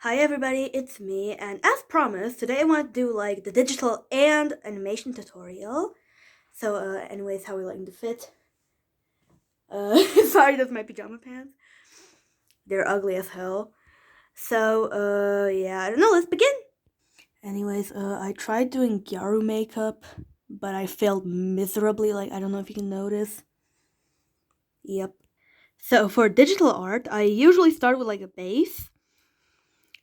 Hi everybody, it's me, and as promised, today I want to do like the digital and animation tutorial. So, anyways, how we like to fit? Sorry, that's my pajama pants. They're ugly as hell. So, yeah, I don't know, let's begin. Anyways, I tried doing Gyaru makeup, but I failed miserably, like, I don't know if you can notice. Yep. So, for digital art, I usually start with like a base.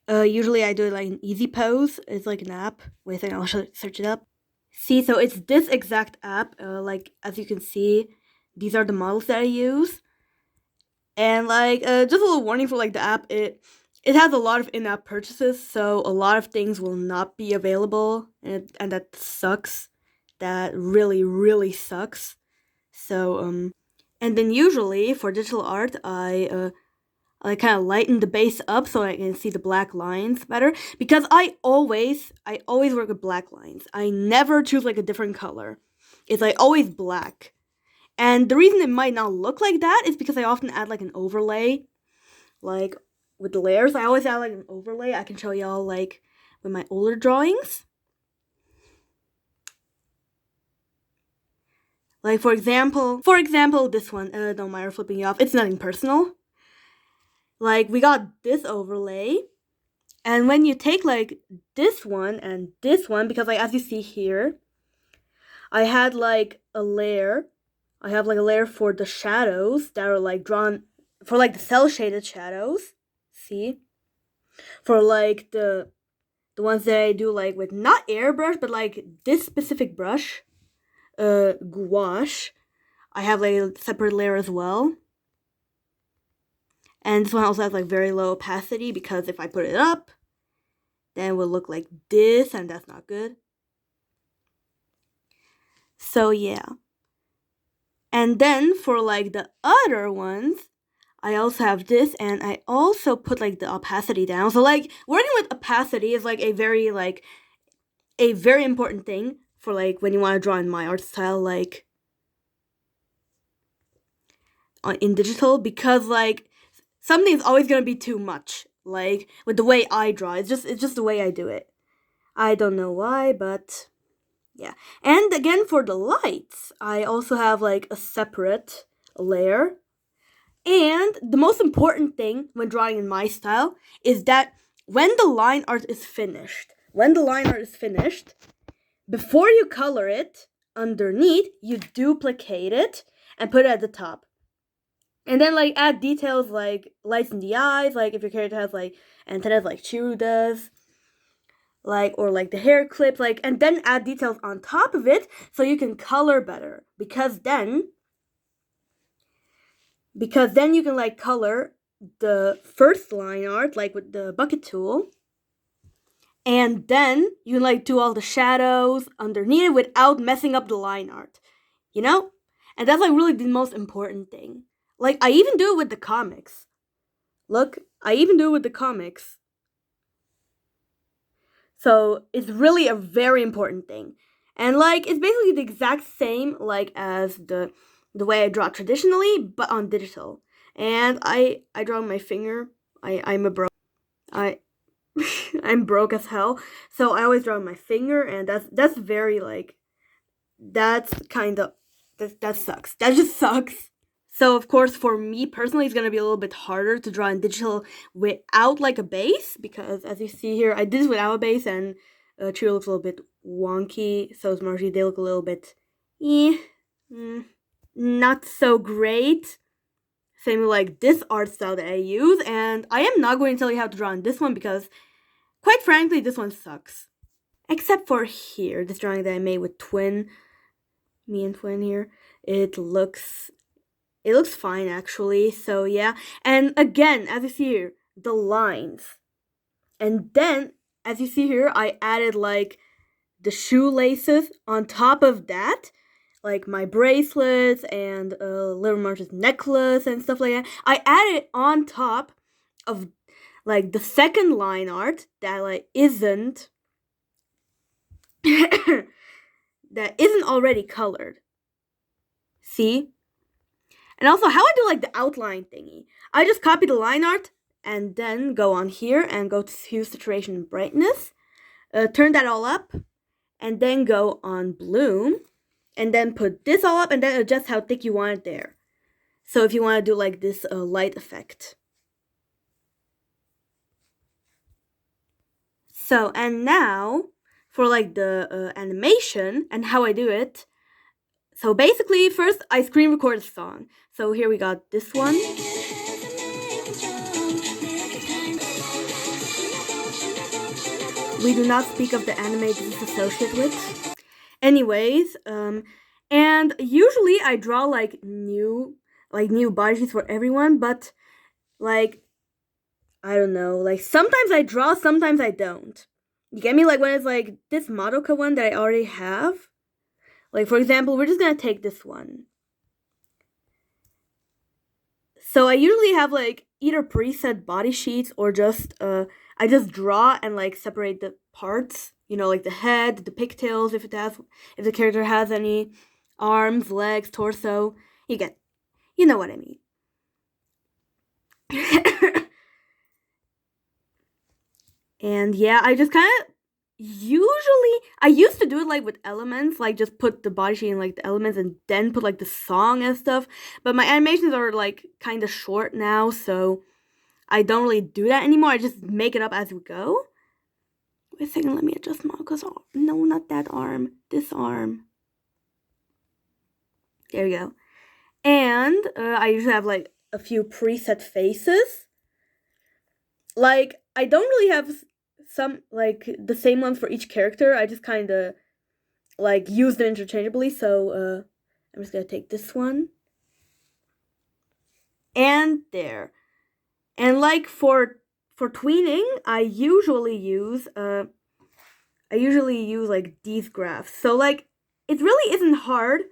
Usually I do it like an Easy Pose. It's like an app. Wait a second, I'll search it up. See, so it's this exact app. Like as you can see, these are the models that I use. And like, just a little warning for like the app. It has a lot of in-app purchases, so a lot of things will not be available, and that sucks. That really sucks. So and then usually for digital art, I kind of lighten the base up so I can see the black lines better because I always work with black lines. I never choose like a different color. It's like always black. And the reason it might not look like that is because I often add like an overlay, like with the layers. I always add like an overlay. I can show y'all like with my older drawings. Like for example, this one. Don't mind flipping you off. It's nothing personal. Like we got this overlay. And when you take like this one and this one, because like as you see here, I had like a layer. I have like a layer for the shadows that are like drawn for like the cell shaded shadows. See? For like the ones that I do like with not airbrush, but like this specific brush, gouache. I have like a separate layer as well. And this one also has like very low opacity because if I put it up, then it will look like this, and that's not good. So yeah. And then for like the other ones, I also have this, and I also put like the opacity down. So like working with opacity is like a very important thing for like when you want to draw in my art style, like in digital, because like something's always gonna be too much. Like with the way I draw, it's just the way I do it. I don't know why, but yeah. And again for the lights, I also have like a separate layer. And the most important thing when drawing in my style is that when the line art is finished, before you color it underneath, you duplicate it and put it at the top. And then like add details like lights in the eyes, like if your character has like antennas like Chiru does, like or like the hair clip, like, and then add details on top of it so you can color better because then you can like color the first line art like with the bucket tool, and then you can like do all the shadows underneath it without messing up the line art, you know? And that's like really the most important thing. Like I even do it with the comics. Look, I even do it with the comics. So it's really a very important thing. And like it's basically the exact same like as the way I draw traditionally, but on digital. And I draw my finger. I'm a bro. I I'm broke as hell. So I always draw my finger, and that's very like that's kind of that sucks. That just sucks. So of course, for me personally, it's gonna be a little bit harder to draw in digital without like a base because, as you see here, I did this without a base, and Trio looks a little bit wonky. So is Margie. They look a little bit, eh, not so great. Same with like this art style that I use, and I am not going to tell you how to draw in this one because, quite frankly, this one sucks. Except for here, this drawing that I made with me and Twin here. It looks fine actually. So yeah, and again, as you see here, the lines, and then as you see here, I added like the shoelaces on top of that, like my bracelets and Little March's necklace and stuff like that. I added on top of like the second line art that like isn't that isn't already colored. See? And also how I do like the outline thingy. I just copy the line art and then go on here and go to hue, saturation, and brightness. Turn that all up, and then go on bloom, and then put this all up, and then adjust how thick you want it there. So if you want to do like this light effect. So, and now for like the animation and how I do it. So basically, first I screen record a song. So here we got this one. We do not speak of the anime this is associated with. Anyways, and usually I draw like new body sheets for everyone, but like I don't know, like sometimes I draw, sometimes I don't. You get me? Like when it's like this Madoka one that I already have. Like for example, we're just gonna take this one. So I usually have like either preset body sheets or just I just draw and like separate the parts, you know, like the head, the pigtails, if the character has any, arms, legs, torso. You know what I mean. And yeah, I just kind of I used to do it like with elements, like just put the body sheet in like the elements and then put like the song and stuff. But my animations are like kind of short now, so I don't really do that anymore. I just make it up as we go. Wait a second, let me adjust Madoka's arm. No, not that arm. This arm. There we go. And I usually have like a few preset faces. Like, I don't really have some, like, the same ones for each character. I just kind of, like, use them interchangeably. So, I'm just going to take this one. And there. And, like, for tweening, I usually use, like, these graphs. So, like, it really isn't hard.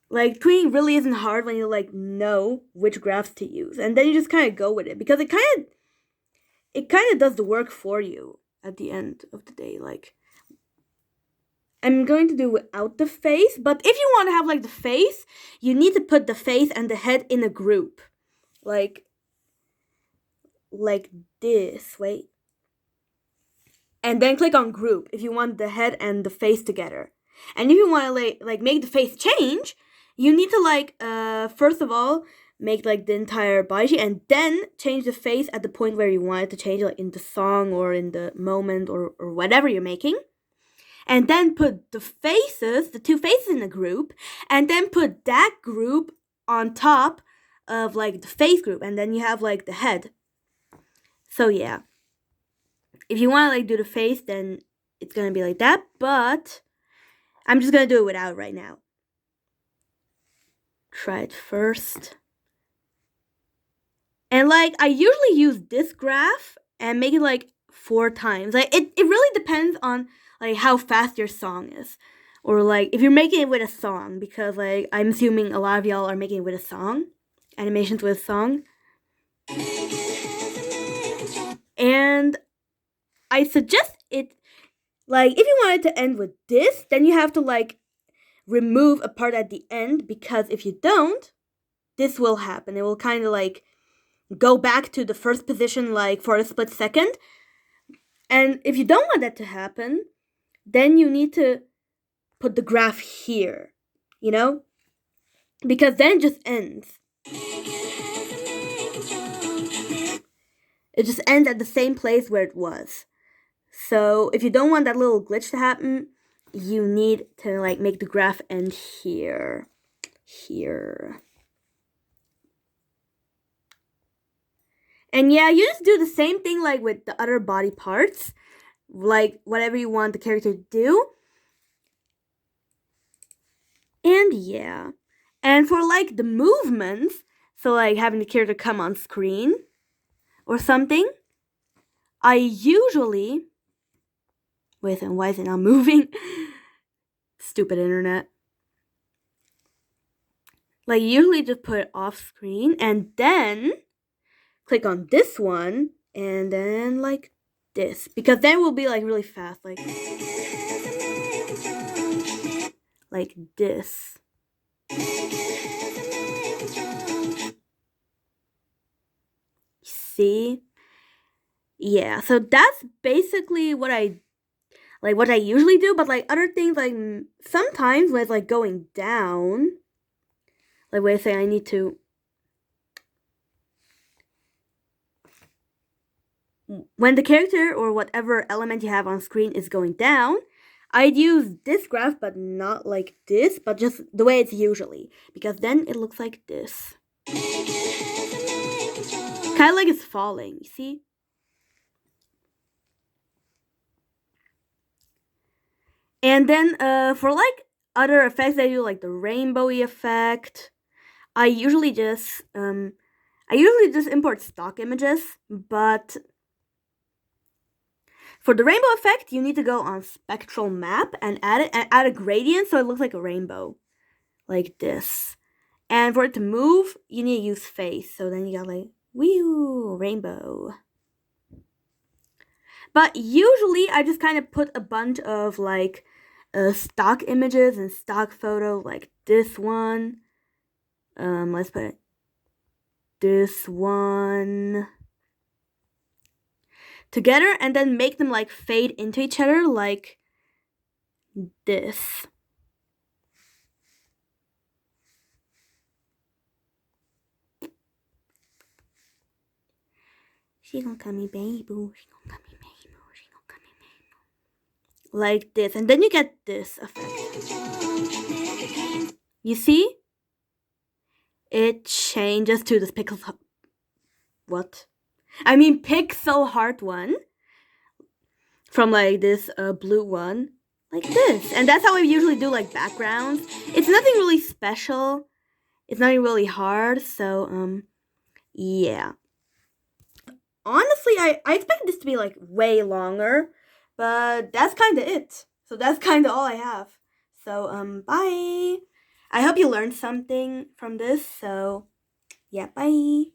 Like, tweening really isn't hard when you, like, know which graphs to use. And then you just kind of go with it. Because it kind of does the work for you at the end of the day. Like, I'm going to do without the face, but if you want to have like the face, you need to put the face and the head in a group. Like this, wait. And then click on group if you want the head and the face together. And if you want to like make the face change, you need to like first of all make like the entire body sheet and then change the face at the point where you want it to change, like in the song or in the moment or whatever you're making. And then put the two faces in a group, and then put that group on top of like the face group, and then you have like the head. So yeah. If you want to like do the face, then it's gonna be like that, but I'm just gonna do it without right now. Try it first. And like I usually use this graph and make it like 4 times. Like it really depends on like how fast your song is. Or like if you're making it with a song, because like I'm assuming a lot of y'all are making it with a song. Animations with a song. And I suggest it, like, if you want it to end with this, then you have to, like, remove a part at the end, because if you don't, this will happen. It will kind of, like, go back to the first position, like, for a split second. And if you don't want that to happen, then you need to put the graph here, you know? Because then it just ends. It just ends at the same place where it was. So if you don't want that little glitch to happen, you need to like make the graph end here. And yeah, you just do the same thing like with the other body parts. Like whatever you want the character to do. And yeah. And for like the movements, so like having the character come on screen or something, I usually... Wait, and why is it not moving? Stupid internet. Like, usually just put it off screen and then click on this one and then like this. Because then we'll be like really fast. Like this. See? Yeah, so that's basically what I usually do, but like other things, like sometimes when it's like going down, like when I say I need to, when the character or whatever element you have on screen is going down, I'd use this graph, but not like this, but just the way it's usually, because then it looks like this. Kind of like it's falling, you see? And then for like other effects, I do like the rainbowy effect. I usually just import stock images, but for the rainbow effect, you need to go on spectral map and add a gradient so it looks like a rainbow, like this. And for it to move, you need to use face. So then you got like wee rainbow. But usually, I just kind of put a bunch of like stock images and stock photo, like this one. Let's put it. This one together, and then make them like fade into each other like this. She gonna call me baby. She gonna call me baby. She gonna call me baby. Like this, and then you get this effect. You see? It changes to this pixel. What? I mean pixel heart one. From like this blue one, like this, and that's how we usually do like backgrounds. It's nothing really special. It's not really hard. So yeah. Honestly, I expected this to be like way longer, but that's kind of it. So that's kind of all I have. So bye. I hope you learned something from this. So yeah, bye.